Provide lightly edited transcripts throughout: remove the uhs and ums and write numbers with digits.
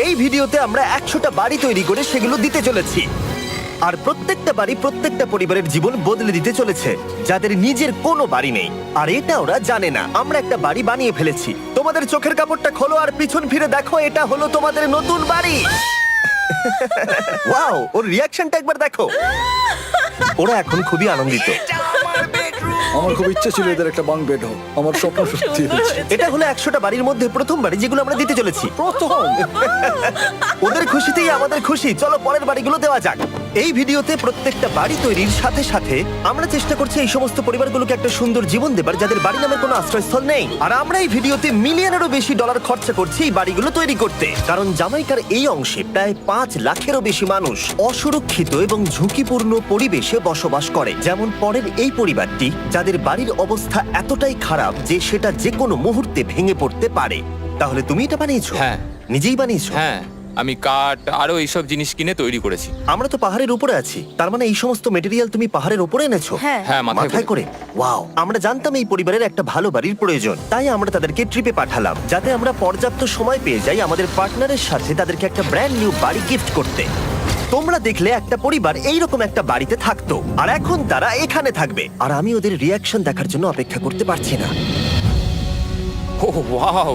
এই ভিডিওতে আমরা 100টা বাড়ি তৈরি করে সেগুলো দিতে চলেছি। আর প্রত্যেকটা বাড়ি প্রত্যেকটা পরিবারের জীবন বদলে দিতে চলেছে, যাদের নিজের কোনো বাড়ি নেই। আর এটা ওরা জানে না, আমরা একটা বাড়ি বানিয়ে ফেলেছি। তোমাদের চোখের কাপড়টা খোলো আর পিছন ফিরে দেখো, এটা হলো তোমাদের নতুন বাড়ি। ওয়াও, ওর রিয়াকশনটা একবার দেখো। ওরা এখন খুবই আনন্দিত। আমার খুব ইচ্ছে ছিল এদের একটা বাঙ্ক বেড হোক, আমার স্বপ্ন সত্যি হয়েছে। এটা হলো 100টা বাড়ির মধ্যে প্রথম বাড়ি যেগুলো আমরা দিতে চলেছি। প্রথম ওদের খুশিতেই আমাদের খুশি। চলো পরের বাড়িগুলো দেওয়া যাক। এই ভিডিওতে প্রত্যেকটা বাড়ি তৈরির সাথে সাথে আমরা চেষ্টা করছি এই সমস্ত পরিবারগুলোকে একটা সুন্দর জীবন দেবার, যাদের বাড়ি নামের কোনো আশ্রয়স্থল নেই। আর আমরা এই ভিডিওতে মিলিয়নেরও বেশি ডলার খরচা করছি এই বাড়িগুলো তৈরি করতে, কারণ জামাইকার এই অংশে প্রায় 5 লাখেরও বেশি মানুষ অসুরক্ষিত এবং ঝুঁকিপূর্ণ পরিবেশে বসবাস করে। যেমন পরের এই পরিবারটি, যাদের বাড়ির অবস্থা এতটাই খারাপ যে সেটা যে কোনো মুহূর্তে ভেঙে পড়তে পারে। তাহলে তুমি এটা বানিয়েছো? হ্যাঁ। নিজেই বানিয়েছো? হ্যাঁ, আমি কাঠ আরো এইসব জিনিস কিনে তৈরি করেছি। আমরা তো পাহাড়ের উপরে আছি, তার মানে এই সমস্ত মেটেরিয়াল তুমি পাহাড়ের উপরে এনেছো? হ্যাঁ। হ্যাঁ, মাথায় করে। ওয়াও, আমরা জানতাম এই পরিবারের একটা ভালো বাড়ির প্রয়োজন, তাই আমরা তাদেরকে ট্রিপে পাঠালাম, যাতে আমরা পর্যাপ্ত সময় পেয়ে যাই আমাদের পার্টনারের সাথে তাদেরকে একটা ব্র্যান্ড নিউ বাড়ি গিফট করতে। তোমরা দেখলে একটা পরিবার এইরকম একটা বাড়িতে থাকতো, আর এখন তারা এখানে থাকবে। আর আমি ওদের রিয়াকশন দেখার জন্য অপেক্ষা করতে পারছি না। ও ওয়াও,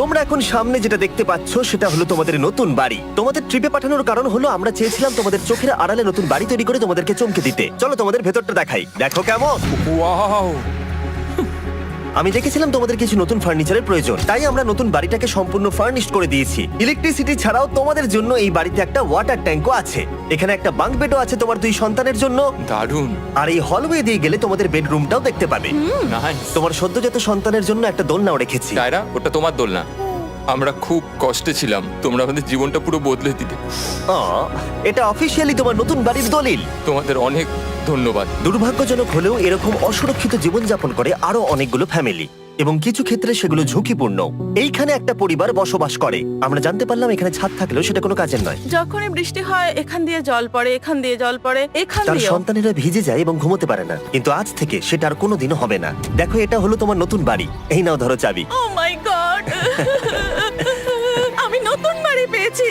তোমরা এখন সামনে যেটা দেখতে পাচ্ছ সেটা হলো তোমাদের নতুন বাড়ি। তোমাদের ট্রিপে পাঠানোর কারণ হলো আমরা চেয়েছিলাম তোমাদের চোখের আড়ালে নতুন বাড়ি তৈরি করে তোমাদেরকে চমকে দিতে। চলো তোমাদের ভেতরটা দেখাই, দেখো কেমন। ওয়াও। আমি দেখেছিলাম তোমাদের কিছু নতুন ফার্নিচারের প্রয়োজন, তাই আমরা নতুন বাড়িটাকে সম্পূর্ণ ফার্নিশড করে দিয়েছি। ইলেকট্রিসিটি ছাড়াও তোমাদের জন্য এই বাড়িতে একটা ওয়াটার ট্যাঙ্কও আছে। এখানে একটা বাঙ্ক বেডও আছে তোমার 2 সন্তানের জন্য। দারুণ। আর এই হলওয়ে দিয়ে গেলে তোমাদের বেডরুমটাও দেখতে পাবে। নাইস। তোমার সদ্যজাত সন্তানের জন্য একটা দোলনাও রেখেছি। টায়রা, ওটা তোমার দোলনা। আমরা খুব কষ্টে ছিলাম, তোমরা আমাদের জীবনটা পুরো বদলে দিলে। এটা অফিসিয়ালি তোমার নতুন বাড়ির দলিল। তোমাদের অনেক ধন্যবাদ। দুর্ভাগ্যজনক হলেও এরকম অসুরক্ষিত জীবনযাপন করে আরো অনেকগুলো ফ্যামিলি, এবং কিছু ক্ষেত্রে সেগুলো ঝুঁকিপূর্ণ। এইখানে একটা পরিবার বসবাস করে। আমরা জানতে পারলাম এখানে ছাদ থাকলেও সেটা কোনো কাজের নয়। যখনই বৃষ্টি হয় এখান দিয়ে জল পড়ে, এখান দিয়ে জল পড়ে, এখান তার দিয়ে। সন্তানেরা ভিজে যায় এবং ঘুমোতে পারে না, কিন্তু আজ থেকে সেটা আর কোনোদিনও হবে না। দেখো, এটা হলো তোমার নতুন বাড়ি। এই নাও, ধরো চাবি। ও মাই গড, আমি নতুন বাড়ি পেয়েছি।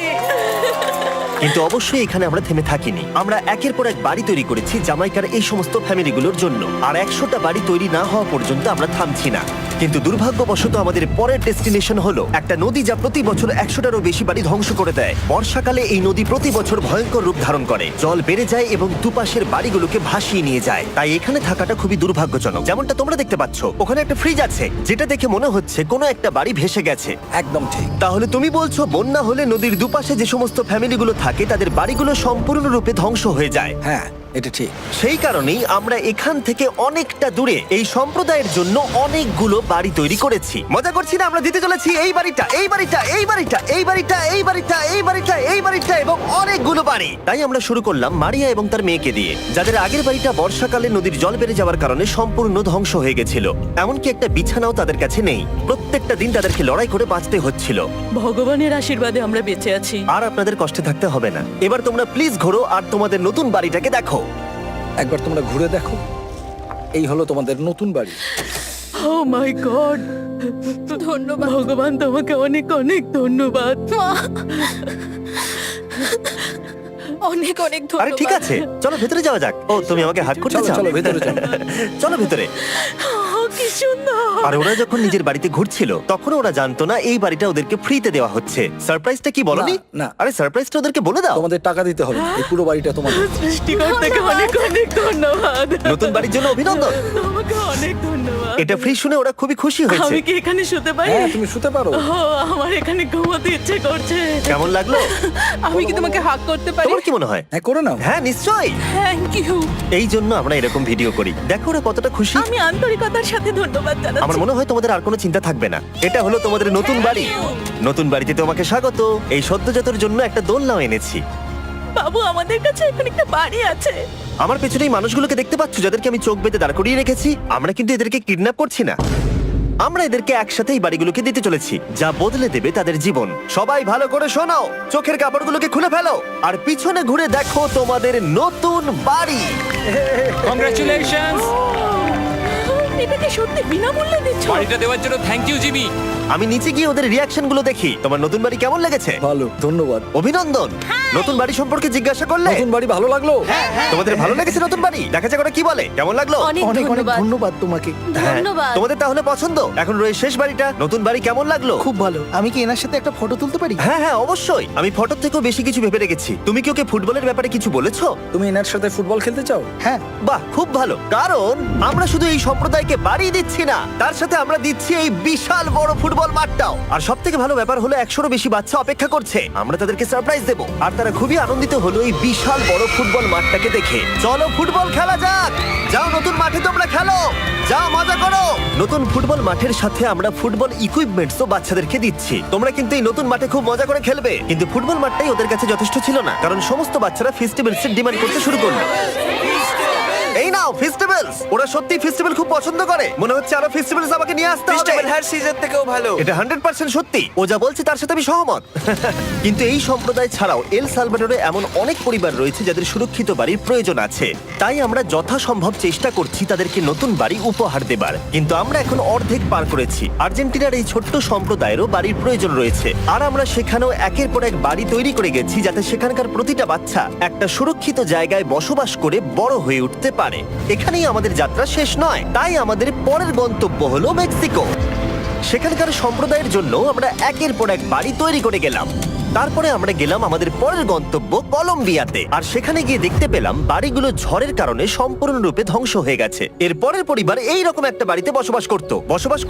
কিন্তু অবশ্যই এখানে আমরা থেমে থাকিনি। আমরা একের পর এক বাড়ি তৈরি করেছি জামাইকার এই সমস্ত ফ্যামিলিগুলোর জন্য, আর 100টা বাড়ি তৈরি না হওয়া পর্যন্ত আমরা থামছি না। কিন্তু দুর্ভাগ্যবশত আমাদের পরের ডেস্টিনেশন হলো একটা নদী, যা প্রতি বছর 100টারও বেশি বাড়ি ধ্বংস করে দেয়। বর্ষাকালে এই নদী প্রতি বছর ভয়ঙ্কর রূপ ধারণ করে, জল বেড়ে যায় এবং দুপাশের বাড়িগুলোকে ভাসিয়ে নিয়ে যায়। তাই এখানে থাকাটা খুবই দুর্ভাগ্যজনক। যেমনটা তোমরা দেখতে পাচ্ছ, ওখানে একটা ফ্রিজ আছে, যেটা দেখে মনে হচ্ছে কোনো একটা বাড়ি ভেসে গেছে। একদম ঠিক। তাহলে তুমি বলছো বন্যা হলে নদীর দুপাশে যে সমস্ত ফ্যামিলিগুলো থাকে তাদের বাড়িগুলো সম্পূর্ণরূপে ধ্বংস হয়ে যায়। হ্যাঁ, এটা ঠিক। সেই কারণেই আমরা এখান থেকে অনেকটা দূরে এই সম্প্রদায়ের জন্য অনেকগুলো বাড়ি তৈরি করেছি। মজা করছি না, আমরা দিতে চলেছি এই বাড়িটা, এই বাড়িটা, এই বাড়িটা, এই বাড়িটা, এই বাড়িটা, এই বাড়িটা, এই বাড়িটা এবং অনেকগুলো বাড়ি। তাই আমরা শুরু করলাম মারিয়া এবং তার মেয়েকে দিয়ে, যাদের আগের বাড়িটা বর্ষাকালে নদীর জল বেড়ে যাওয়ার কারণে সম্পূর্ণ ধ্বংস হয়ে গেছিল। এমনকি একটা বিছানাও তাদের কাছে নেই। প্রত্যেকটা দিন তাদেরকে লড়াই করে বাঁচতে হচ্ছিল। ভগবানের আশীর্বাদে আমরা বেঁচে আছি। আর আপনাদের কষ্টে থাকতে হবে না। এবার তোমরা প্লিজ ঘোরো আর তোমাদের নতুন বাড়িটাকে দেখো। একবার তোমরা ঘুরে দেখো, এই হলো তোমাদের নতুন বাড়ি। ও মাই গড, ধন্যবাদ ভগবান, তোমাকে অনেক অনেক ধন্যবাদ। অনেক অনেক আরে ধন্যবাদ। ঠিক আছে, চলো ভেতরে যাওয়া যাক। ও, তুমি আমাকে হাত করতে চলো চাও? চলো ভেতরে চলো। চলো ভেতরে। ও, কি সুন্দর। আর ওরা যখন নিজের বাড়িতে ঘুরছিল তখন ওরা জানতো না এই বাড়িটা ওদেরকে ফ্রিতে দেওয়া হচ্ছে। সারপ্রাইজটা কি বলনি? না, না। আরে সারপ্রাইজটা ওদেরকে বলে দাও। তোমাদের টাকা দিতে হবে না, এই পুরো বাড়িটা তোমাদের। সৃষ্টিকর্তাকে অনেক অনেক ধন্যবাদ। নতুন বাড়ির জন্য অভিনন্দন। তোমাকে অনেক ধন্যবাদ। এটা ফ্রি শুনে ওরা খুবই খুশি হয়েছে। আমি কি এখানে শুতে পারি? হ্যাঁ, তুমি শুতে পারো। ও, আমার এখানে ঘুমোতে ইচ্ছে করছে। কেমন লাগলো? আমি কি তোমাকে হাগ করতে পারি? তোমার কি মনে হয়? হ্যাঁ, করে নাও। হ্যাঁ, নিশ্চয়ই। Thank you. এই জন্য আমরা এরকম ভিডিও করি। দেখো ওরা কতটা খুশি। আমি আন্তরিকতার সাথে ধন্যবাদ জানাচ্ছি। আমার মনে হয় তোমাদের আর কোনো চিন্তা থাকবে না। এটা হলো তোমাদের নতুন বাড়ি। নতুন বাড়িতে তোমাকে স্বাগত। এই সদ্যজাতর জন্য একটা দোলনাও এনেছি। বাবু, আমাদের কাছে এখন একটা বাড়ি আছে। আমার পেছনে এই মানুষগুলোকে দেখতে পাচ্ছ, যাদেরকে আমি চোখ বেঁধে দাঁড় করিয়ে রেখেছি? আমরা কিন্তু এদেরকে কিডন্যাপ করছি না। আমরা এদেরকে একসাথে এই বাড়িগুলোকে দিতে চলেছি, যা বদলে দেবে তাদের জীবন। সবাই ভালো করে শোনাও, চোখের কাপড়গুলোকে খুলে ফেলো আর পিছনে ঘুরে দেখো তোমাদের নতুন বাড়ি। কংগ্রাচুলেশনস। এটা কি সত্যি বিনামূল্যে দিচ্ছ? বাড়িটা দেওয়ার জন্য থ্যাংক ইউ জিমি। আমি নিচে গিয়ে ওদের রিয়াকশন গুলো দেখি। তোমার নতুন বাড়ি কেমন লেগেছে? ভালো, ধন্যবাদ। অভিনন্দন। নতুন বাড়ি সম্পর্কে জিজ্ঞাসা করলে? নতুন বাড়ি ভালো লাগলো? তোমাদের ভালো লেগেছে নতুন বাড়ি? দেখা যাক ওরা কি বলে। কেমন লাগলো? অনেক অনেক অনেক ধন্যবাদ। ধন্যবাদ তোমাকে। হ্যাঁ, ধন্যবাদ। তোমাদের তাহলে পছন্দ? এখন রয়েছে শেষ বাড়িটা। নতুন বাড়ি কেমন লাগলো? খুব ভালো। আমি কি এনার সাথে একটা ফটো তুলতে পারি? হ্যাঁ হ্যাঁ অবশ্যই। আমি ফটোর থেকেও বেশি কিছু ভেবে রেখেছি। তুমি কি ওকে ফুটবলের ব্যাপারে কিছু বলেছো? তুমি এনার সাথে ফুটবল খেলতে চাও? হ্যাঁ। বাহ, খুব ভালো। কারণ আমরা শুধু এই সম্প্রদায়কে বাড়ি দিচ্ছি না, তার সাথে আমরা দিচ্ছি এই বিশাল বড় ফুটবল মাঠটাও। আর সব থেকে ভালো ব্যাপার হলো 100-রও বেশি বাচ্চা অপেক্ষা করছে। আমরা তাদেরকে সারপ্রাইজ দেবো, আর তারা খুবই আনন্দিত হলো এই বিশাল বড় ফুটবল মাঠটাকে দেখে। চলো ফুটবল খেলা যাক। যাও নতুন মাঠে তোমরা খেলো, যাও মজা করো। নতুন ফুটবল মাঠের সাথে আমরা ফুটবল ইকুইপমেন্টসও বাচ্চাদেরকে দিচ্ছি। তোমরা কিন্তু এই নতুন মাঠে খুব মজা করে খেলবে। কিন্তু ফুটবল মাঠটাই ওদের কাছে যথেষ্ট ছিল না, কারণ সমস্ত বাচ্চারা ফেস্টিভ্যালসের ডিমান্ড করতে শুরু করলো। এই নাও ফেস্টিভ্যালস। ওরা সত্যি ফেস্টিভ্যাল খুব পছন্দ করে। মনে হচ্ছে আরো ফেস্টিভ্যালস আমাকে নিয়ে আসতে হবে। হার সিজন থেকেও ভালো। এটা 100% সত্যি। ও যা বলছে তার সাথে আমি সহমত। কিন্তু এই সম্প্রদায় ছাড়াও এল সালভাডোরে এমন অনেক পরিবার রয়েছে যাদের সুরক্ষিত বাড়ির প্রয়োজন আছে। তাই আমরা যথাসম্ভব চেষ্টা করছি তাদেরকে নতুন বাড়ি উপহার দেবার। কিন্তু আমরা এখন অর্ধেক পার করেছি। আর্জেন্টিনার এই ছোট্ট সম্প্রদায়েরও বাড়ির প্রয়োজন রয়েছে, আর আমরা সেখানেও একের পর এক বাড়ি তৈরি করে গেছি যাতে সেখানকার প্রতিটা বাচ্চা একটা সুরক্ষিত জায়গায় বসবাস করে বড় হয়ে উঠতে পারে। এখানেই আমাদের যাত্রা শেষ নয়, তাই আমাদের পরের গন্তব্য হলো মেক্সিকো। সেখানকার সম্প্রদায়ের জন্য আমরা একের পর এক বাড়ি তৈরি করে গেলাম। তারপরে আমরা গেলাম আমাদের পরের গন্তব্য কলম্বিয়াতে, আর সেখানে গিয়ে দেখতে পেলাম বাড়িগুলো ঝড়ের কারণে সম্পূর্ণরূপে ধ্বংস হয়ে গেছে। এর পরের পরিবার এই রকম একটা বাড়িতে বসবাস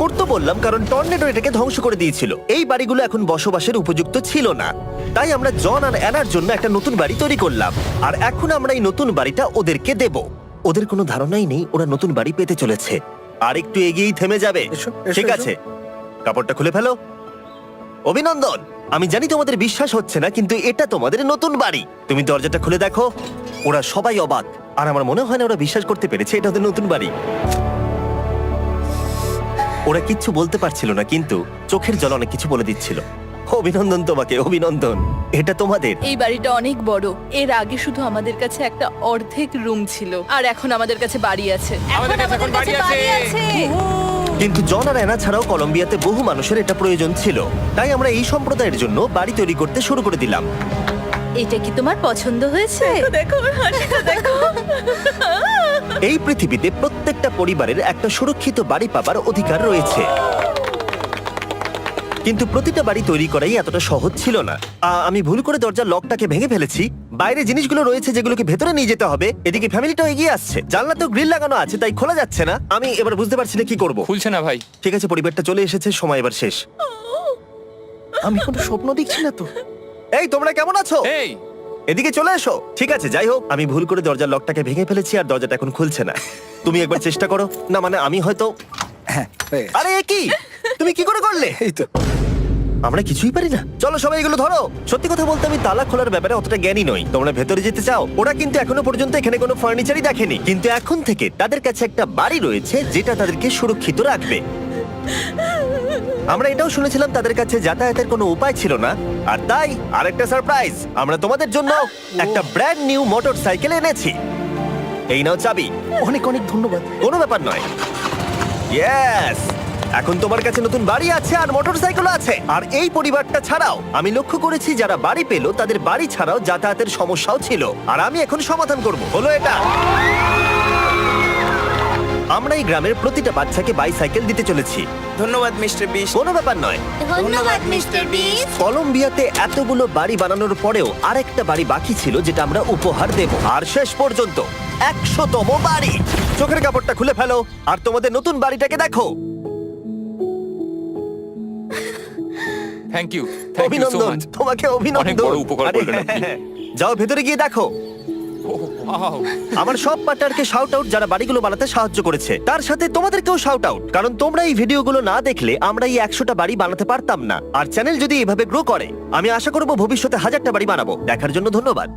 করত বললাম কারণ টর্নেডো এটাকে ধ্বংস করে দিয়েছিল। এই বাড়িগুলো এখন বসবাসের উপযুক্ত ছিল না, তাই আমরা জন আর অ্যানার জন্য একটা নতুন বাড়ি তৈরি করলাম। আর এখন আমরা এই নতুন বাড়িটা ওদেরকে দেব। ওদের কোনো ধারণাই নেই ওরা নতুন বাড়ি পেতে চলেছে। আর একটু এগিয়েই থেমে যাবে। এসো, এসো, ঠিক এসো। আছে, কাপড়টা খুলে ফেলো। অভিনন্দন। আমি জানি তোমাদের বিশ্বাস হচ্ছে না, কিন্তু এটা তোমাদের নতুন বাড়ি। তুমি দরজাটা খুলে দেখো। ওরা সবাই অবাক, আর আমার মনে হয় না ওরা বিশ্বাস করতে পেরেছে এটা ওদের নতুন বাড়ি। ওরা কিচ্ছু বলতে পারছিল না, কিন্তু চোখের জল অনেক কিছু বলে দিচ্ছিল। অভিনন্দন তোমাকে, অভিনন্দন। এটা তোমাদের। এই বাড়িটা অনেক বড়। এর আগে শুধু আমাদের কাছে একটা অর্ধেক রুম ছিল, আর এখন আমাদের কাছে বাড়ি আছে। আমাদের কাছে এখন বাড়ি আছে। কিন্তু জন আর অ্যানা ছাড়াও কলম্বিয়াতে বহু মানুষের এটা প্রয়োজন ছিল, তাই আমরা এই সম্প্রদায়ের জন্য বাড়ি তৈরি করতে শুরু করে দিলাম। এটা কি তোমার পছন্দ হয়েছে? দেখো ওর হাসিটা দেখো। এই পৃথিবীতে প্রত্যেকটা পরিবারের একটা সুরক্ষিত বাড়ি পাবার অধিকার রয়েছে, কিন্তু প্রতিটা বাড়ি তৈরি করাই এতটা সহজ ছিল না। আমি ভুল করে দরজার লকটাকে ভেঙে ফেলেছি। বাইরে জিনিসগুলো রয়েছে যেগুলোকে ভেতরে নিয়ে যেতে হবে। এদিকে ফ্যামিলিটাও এগিয়ে আসছে। জানলাতেও গ্রিল লাগানো আছে, তাই খোলা যাচ্ছে না। আমি এবার বুঝতে পারছি না কি করব। খুলছে না ভাই। ঠিক আছে, পরিবারটা চলে এসেছে, সময় এবার শেষ। আমি কোনো স্বপ্ন দেখছি না তো। এই তোমরা কেমন আছো? এই এদিকে চলে এসো। ঠিক আছে, যাই হোক, আমি ভুল করে দরজার লকটাকে ভেঙে ফেলেছি আর দরজাটা এখন খুলছে না। তুমি একবার চেষ্টা করো না, মানে আমি হয়তো। হ্যাঁ, হয়ে গেছে। আরে এ কি, তুমি কি করে করলে? এই তো। আমরা কিছুই পারি না। চলো সবাই এগুলো ধরো। সত্যি কথা বলতে আমি তালা খোলার ব্যাপারে অতটা জ্ঞানী নই। তোমরা ভেতরে যেতে চাও? ওরা কিন্তু এখনো পর্যন্ত এখানে কোনো ফার্নিচারই দেখেনি, কিন্তু এখন থেকে তাদের কাছে একটা বাড়ি রয়েছে যেটা তাদেরকে সুরক্ষিত রাখবে। আমরা এটাও শুনেছিলাম তাদের কাছে যাতায়াতের কোনো উপায় ছিল না, আর তাই আরেকটা সারপ্রাইজ, আমরা তোমাদের জন্য একটা ব্র্যান্ড নিউ মোটরসাইকেল এনেছি। এই নাও চাবি। অনেক অনেক ধন্যবাদ। কোনো ব্যাপার নয়। ইয়েস, এখন তোমার কাছে নতুন বাড়ি আছে আর মোটরসাইকেল আছে। আর এই পরিবারটা ছাড়াও আমি লক্ষ্য করেছি যারা বাড়ি পেলো তাদের বাড়ি ছাড়াও যাতায়াতের সমস্যাও ছিল, আর আমি এখন সমাধান করব। হলো এটা। আমরা এই গ্রামের প্রতিটা বাচ্চাকে বাইসাইকেল দিতে চলেছি। ধন্যবাদ মিস্টার বিস্ট। কোনো ব্যাপার নয়। ধন্যবাদ মিস্টার বিস্ট। কলম্বিয়াতে এতগুলো বাড়ি বানানোর পরেও আরেকটা বাড়ি বাকি ছিল যেটা আমরা উপহার দেব। আর শেষ পর্যন্ত 100তম বাড়ি। চোখের কাপড়টা খুলে ফেলো আর তোমাদের নতুন বাড়িটাকে দেখো। Thank you, thank you so অভিনন্দন, মাচ। তোমাকে অভিনন্দন। অনেক বড় উপকার আরে, করলেন আপনি। যাও ভেতরে গিয়ে দেখো। আমার সব পার্টনারকে শাউট আউট যারা বাড়িগুলো বানাতে সাহায্য করেছে। তার সাথে তোমাদেরকেও শাউট আউট, কারণ তোমরা এই ভিডিওগুলো না দেখলে আমরা এই 100টা বাড়ি বানাতে পারতাম না। আর চ্যানেল যদি এভাবে গ্রো করে, আমি আশা করব ভবিষ্যতে 1000টা বাড়ি বানাবো। দেখার জন্য ধন্যবাদ।